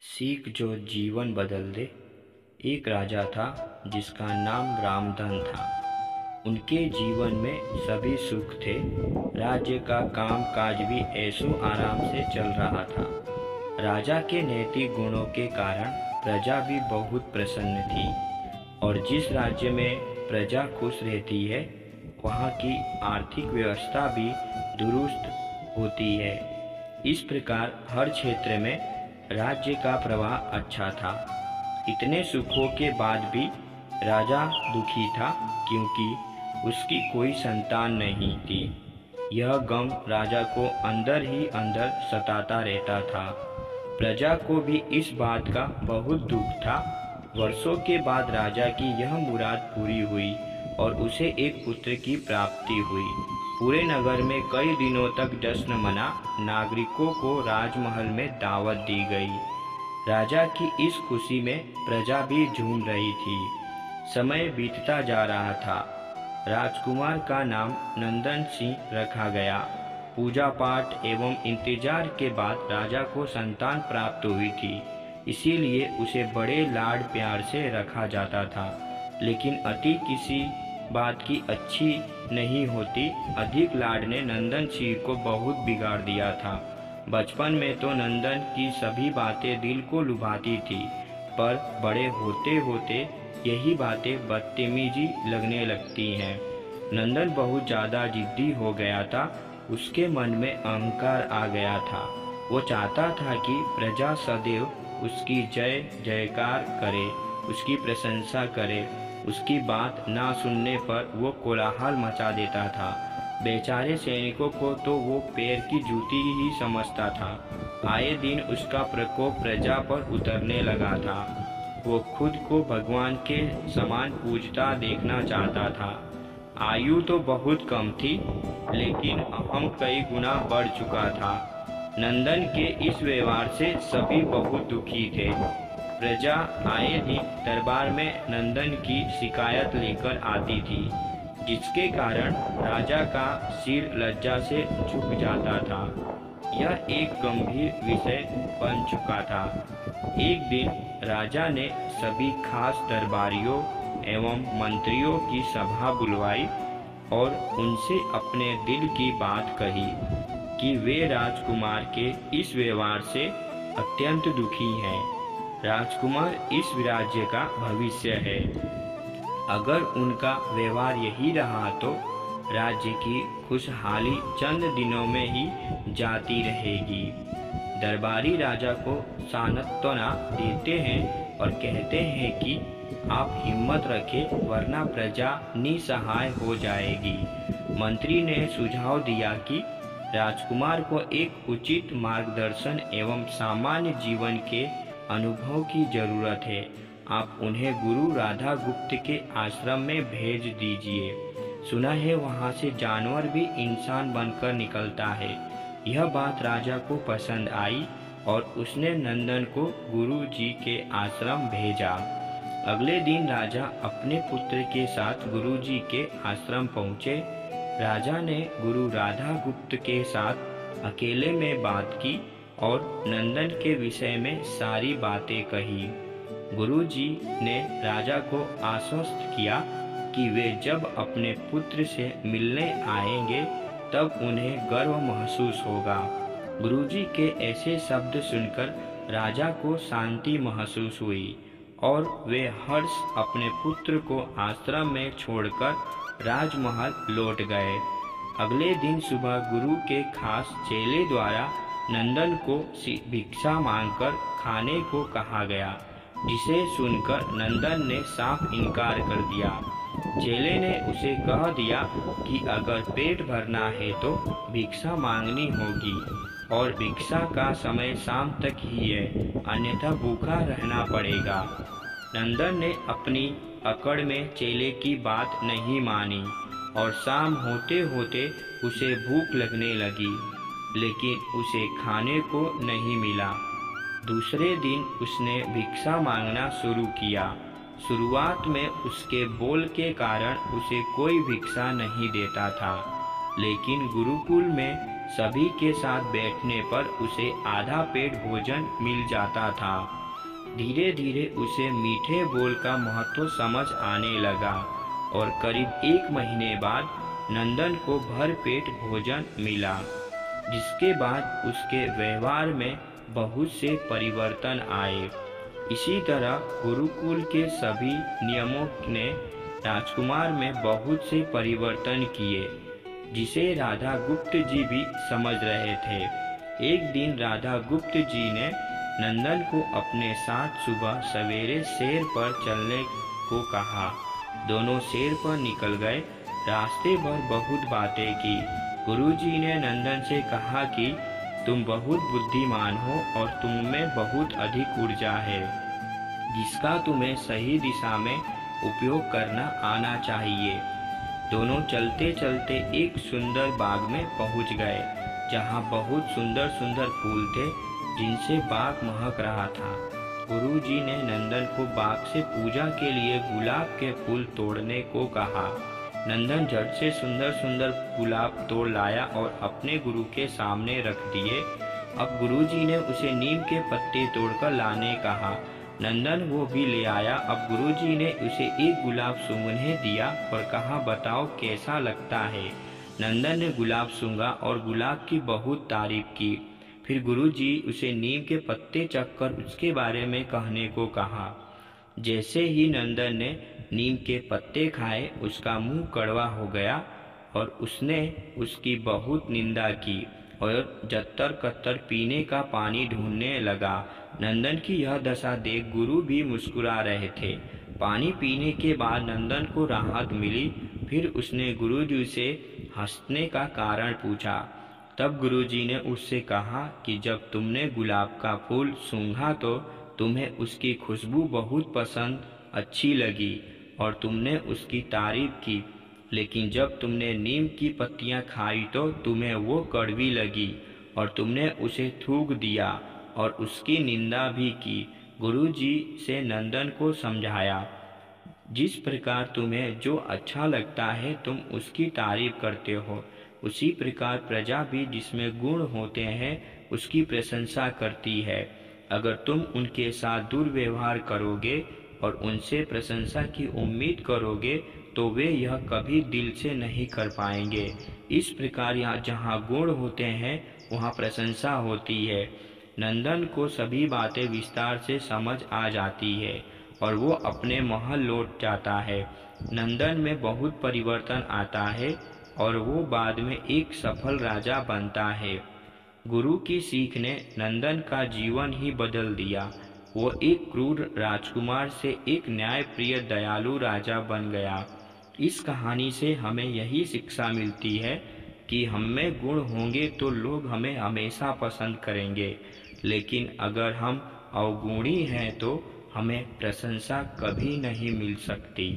सीख जो जीवन बदल दे। एक राजा था जिसका नाम रामधन था। उनके जीवन में सभी सुख थे। राज्य का काम काज भी ऐशो आराम से चल रहा था। राजा के नैतिक गुणों के कारण प्रजा भी बहुत प्रसन्न थी और जिस राज्य में प्रजा खुश रहती है वहाँ की आर्थिक व्यवस्था भी दुरुस्त होती है। इस प्रकार हर क्षेत्र में राज्य का प्रवाह अच्छा था। इतने सुखों के बाद भी राजा दुखी था क्योंकि उसकी कोई संतान नहीं थी। यह गम राजा को अंदर ही अंदर सताता रहता था। प्रजा को भी इस बात का बहुत दुख था। वर्षों के बाद राजा की यह मुराद पूरी हुई और उसे एक पुत्र की प्राप्ति हुई। पूरे नगर में कई दिनों तक जश्न मना। नागरिकों को राजमहल में दावत दी गई। राजा की इस खुशी में प्रजा भी झूम रही थी। समय बीतता जा रहा था। राजकुमार का नाम नंदन सिंह रखा गया। पूजा पाठ एवं इंतजार के बाद राजा को संतान प्राप्त हुई थी, इसीलिए उसे बड़े लाड प्यार से रखा जाता था। लेकिन अति किसी बात की अच्छी नहीं होती। अधिक लाड ने नंदन सिंह को बहुत बिगाड़ दिया था। बचपन में तो नंदन की सभी बातें दिल को लुभाती थी, पर बड़े होते होते यही बातें बदतमीजी लगने लगती हैं। नंदन बहुत ज़्यादा जिद्दी हो गया था। उसके मन में अहंकार आ गया था। वो चाहता था कि प्रजा सदैव उसकी जय जयकार करे, उसकी प्रशंसा करे। उसकी बात ना सुनने पर वो कोलाहल मचा देता था। बेचारे सैनिकों को तो वो पैर की जूती ही समझता था। आए दिन उसका प्रकोप प्रजा पर उतरने लगा था। वो खुद को भगवान के समान पूजता देखना चाहता था। आयु तो बहुत कम थी, लेकिन अहम कई गुना बढ़ चुका था। नंदन के इस व्यवहार से सभी बहुत दुखी थे। प्रजा आए दिन दरबार में नंदन की शिकायत लेकर आती थी, जिसके कारण राजा का सिर लज्जा से झुक जाता था। यह एक गंभीर विषय बन चुका था। एक दिन राजा ने सभी खास दरबारियों एवं मंत्रियों की सभा बुलवाई और उनसे अपने दिल की बात कही कि वे राजकुमार के इस व्यवहार से अत्यंत दुखी हैं। राजकुमार इस राज्य का भविष्य है। अगर उनका व्यवहार यही रहा तो राज्य की खुशहाली चंद दिनों में ही जाती रहेगी। दरबारी राजा को सांत्वना देते हैं और कहते हैं कि आप हिम्मत रखें, वरना प्रजा निसहाय हो जाएगी। मंत्री ने सुझाव दिया कि राजकुमार को एक उचित मार्गदर्शन एवं सामान्य जीवन के अनुभव की जरूरत है। आप उन्हें गुरु राधा गुप्त के आश्रम में भेज दीजिए। सुना है वहाँ से जानवर भी इंसान बनकर निकलता है। यह बात राजा को पसंद आई और उसने नंदन को गुरु जी के आश्रम भेजा। अगले दिन राजा अपने पुत्र के साथ गुरु जी के आश्रम पहुँचे। राजा ने गुरु राधा गुप्त के साथ अकेले में बात की और नंदन के विषय में सारी बातें कही। गुरुजी ने राजा को आश्वस्त किया कि वे जब अपने पुत्र से मिलने आएंगे तब उन्हें गर्व महसूस होगा। गुरुजी के ऐसे शब्द सुनकर राजा को शांति महसूस हुई और वे हर्ष अपने पुत्र को आश्रम में छोड़कर राजमहल लौट गए। अगले दिन सुबह गुरु के खास चेले द्वारा नंदन को भिक्षा मांगकर खाने को कहा गया, जिसे सुनकर नंदन ने साफ इनकार कर दिया। चेले ने उसे कह दिया कि अगर पेट भरना है तो भिक्षा मांगनी होगी और भिक्षा का समय शाम तक ही है, अन्यथा भूखा रहना पड़ेगा। नंदन ने अपनी अकड़ में चेले की बात नहीं मानी और शाम होते होते उसे भूख लगने लगी, लेकिन उसे खाने को नहीं मिला। दूसरे दिन उसने भिक्षा मांगना शुरू किया। शुरुआत में उसके बोल के कारण उसे कोई भिक्षा नहीं देता था, लेकिन गुरुकुल में सभी के साथ बैठने पर उसे आधा पेट भोजन मिल जाता था। धीरे धीरे उसे मीठे बोल का महत्व समझ आने लगा और करीब 1 महीने बाद नंदन को भर पेट भोजन मिला, जिसके बाद उसके व्यवहार में बहुत से परिवर्तन आए। इसी तरह गुरुकुल के सभी नियमों ने राजकुमार में बहुत से परिवर्तन किए, जिसे राधा गुप्त जी भी समझ रहे थे। एक दिन राधा गुप्त जी ने नंदन को अपने साथ सुबह सवेरे सैर पर चलने को कहा। दोनों सैर पर निकल गए। रास्ते भर बहुत बातें की। गुरुजी ने नंदन से कहा कि तुम बहुत बुद्धिमान हो और तुम में बहुत अधिक ऊर्जा है, जिसका तुम्हें सही दिशा में उपयोग करना आना चाहिए। दोनों चलते चलते एक सुंदर बाग में पहुंच गए, जहां बहुत सुंदर सुंदर फूल थे, जिनसे बाग महक रहा था। गुरुजी ने नंदन को बाग से पूजा के लिए गुलाब के फूल तोड़ने को कहा। नंदन झट से सुंदर सुंदर गुलाब तोड़ लाया और अपने गुरु के सामने रख दिए। अब गुरुजी ने उसे नीम के पत्ते तोड़कर लाने कहा। नंदन वो भी ले आया। अब गुरुजी ने उसे एक गुलाब सूंघने दिया और कहा, बताओ कैसा लगता है। नंदन ने गुलाब सूंघा और गुलाब की बहुत तारीफ की। फिर गुरुजी उसे नीम के पत्ते चखकर उसके बारे में कहने को कहा। जैसे ही नंदन ने नीम के पत्ते खाए, उसका मुंह कड़वा हो गया और उसने उसकी बहुत निंदा की और जत्तर कत्तर पीने का पानी ढूंढने लगा। नंदन की यह दशा देख गुरु भी मुस्कुरा रहे थे। पानी पीने के बाद नंदन को राहत मिली। फिर उसने गुरुजी से हंसने का कारण पूछा। तब गुरुजी ने उससे कहा कि जब तुमने गुलाब का फूल सूंघा तो तुम्हें उसकी खुशबू बहुत पसंद अच्छी लगी और तुमने उसकी तारीफ की, लेकिन जब तुमने नीम की पत्तियां खाई तो तुम्हें वो कड़वी लगी और तुमने उसे थूक दिया और उसकी निंदा भी की। गुरुजी से नंदन को समझाया, जिस प्रकार तुम्हें जो अच्छा लगता है तुम उसकी तारीफ करते हो, उसी प्रकार प्रजा भी जिसमें गुण होते हैं उसकी प्रशंसा करती है। अगर तुम उनके साथ दुर्व्यवहार करोगे और उनसे प्रशंसा की उम्मीद करोगे तो वे यह कभी दिल से नहीं कर पाएंगे। इस प्रकार यहाँ जहाँ गुण होते हैं वहाँ प्रशंसा होती है। नंदन को सभी बातें विस्तार से समझ आ जाती है और वो अपने महल लौट जाता है। नंदन में बहुत परिवर्तन आता है और वो बाद में एक सफल राजा बनता है। गुरु की सीख ने नंदन का जीवन ही बदल दिया। वो एक क्रूर राजकुमार से एक न्यायप्रिय दयालु राजा बन गया। इस कहानी से हमें यही शिक्षा मिलती है कि हम में गुण होंगे तो लोग हमें हमेशा पसंद करेंगे, लेकिन अगर हम अवगुणी हैं तो हमें प्रशंसा कभी नहीं मिल सकती।